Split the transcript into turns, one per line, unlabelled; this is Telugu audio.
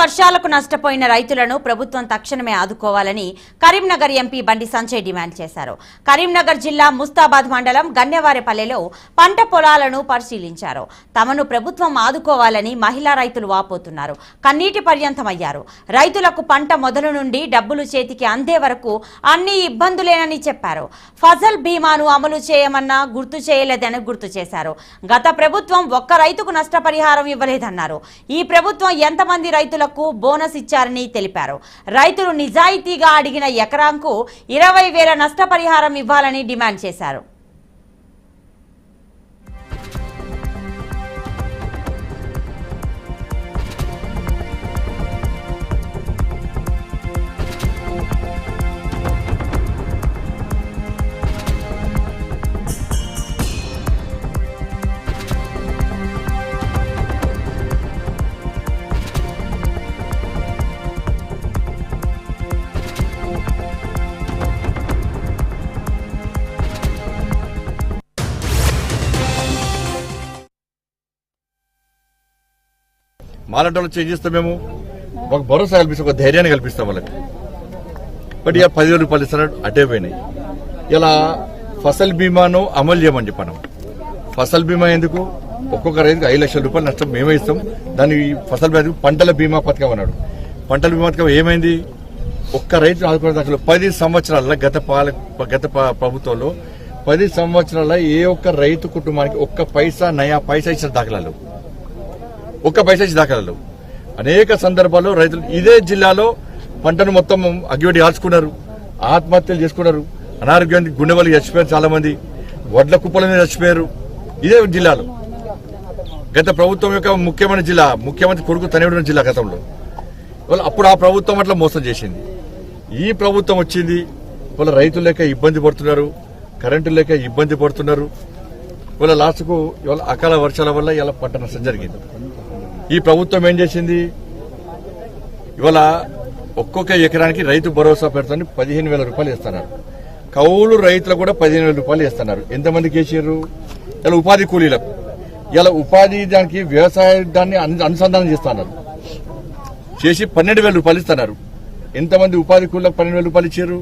వర్షాలకు నష్టపోయిన రైతులను ప్రభుత్వం తక్షణమే ఆదుకోవాలని కరీంనగర్ ఎంపీ బండి సంజయ్ డిమాండ్ చేశారు. కరీంనగర్ జిల్లా ముస్తాబాద్ మండలం గన్నెవారిపల్లెలో పంట పొలాలను పరిశీలించారు. తమను ప్రభుత్వం ఆదుకోవాలని మహిళా రైతులు వాపోతున్నారు. కన్నీటి పర్యంతమయ్యారు. రైతులకు పంట మొదలు నుండి డబ్బులు చేతికి అందే వరకు అన్ని ఇబ్బందులేనని చెప్పారు. ఫసల్ బీమాను అమలు చేయమన్నా గుర్తు చేయలేదని గుర్తు చేశారు. గత ప్రభుత్వం ఒక్క రైతుకు నష్టపరిహారం ఇవ్వలేదన్నారు. ఈ ప్రభుత్వం ఎంతమంది రైతులకు బోనస్ ఇచ్చారని తెలిపారు. రైతులు నిజాయితీగా అడిగిన ఎకరాకు 20,000 నష్టపరిహారం ఇవ్వాలని డిమాండ్ చేశారు.
మాలంటోళ్ళు చేంజ్ చేస్తాం, మేము ఒక భరోసా కల్పిస్తాం, ఒక ధైర్యాన్ని కల్పిస్తాం వాళ్ళకి. బట్ ఇక 10,000 రూపాయలు ఇస్తున్నారు, అటే పోయినాయి. ఇలా ఫసల్ బీమాను అమలు చేయమని చెప్పాను. ఫసల్ బీమా ఎందుకు? ఒక్కొక్క రైతుకు 5 లక్షల రూపాయలు నష్టం మేమే ఇస్తాం. దాని ఫసల్ బీమా పంటల బీమా పథకం అన్నాడు. పంటల బీమా పథకం ఏమైంది? ఒక్క రైతు ఆదుకునే దాఖలు 10 సంవత్సరాల గత ప్రభుత్వంలో 10 సంవత్సరాల ఏ ఒక్క రైతు కుటుంబానికి ఒక్క నయా పైసా ఇచ్చిన దాఖలాలు, ఒక్క పైసా ఇచ్చిన దాఖలాలు. అనేక సందర్భాల్లో రైతులు ఇదే జిల్లాలో పంటను మొత్తం అగ్గిపెట్టి ఆల్చుకున్నారు, ఆత్మహత్యలు చేసుకున్నారు, అనారోగ్యానికి గుండె వాళ్ళు చచ్చిపోయారు, చాలా మంది వడ్ల కుప్పల మీద చచ్చిపోయారు ఇదే జిల్లాలో. గత ప్రభుత్వం యొక్క ముఖ్యమైన జిల్లా, ముఖ్యమంత్రి కొడుకు తనయుడిన జిల్లా గతంలో. అప్పుడు ఆ ప్రభుత్వం అట్లా మోసం చేసింది. ఈ ప్రభుత్వం వచ్చింది, వాళ్ళ రైతులు లేక ఇబ్బంది పడుతున్నారు, కరెంటు లేక ఇబ్బంది పడుతున్నారు. ఇవాళ లాస్ట్కు ఇవాళ అకాల వర్షాల వల్ల ఇలా పంట నష్టం జరిగింది. ఈ ప్రభుత్వం ఏం చేసింది? ఇవాళ ఒక్కొక్క ఎకరానికి రైతు భరోసా పెడుతుంది 15,000 రూపాయలు ఇస్తున్నారు. కౌలు రైతులకు కూడా 15,000 రూపాయలు ఇస్తున్నారు. ఎంతమందికి వేసారు? ఇలా ఉపాధి కూలీలకు, ఇలా ఉపాధి దానికి వ్యవసాయ దాన్ని అనుసంధానం చేస్తున్నారు. చేసి 12,000 రూపాయలు ఇస్తున్నారు. ఎంతమంది ఉపాధి కూలీలకు 12,000 రూపాయలు ఇచ్చారు?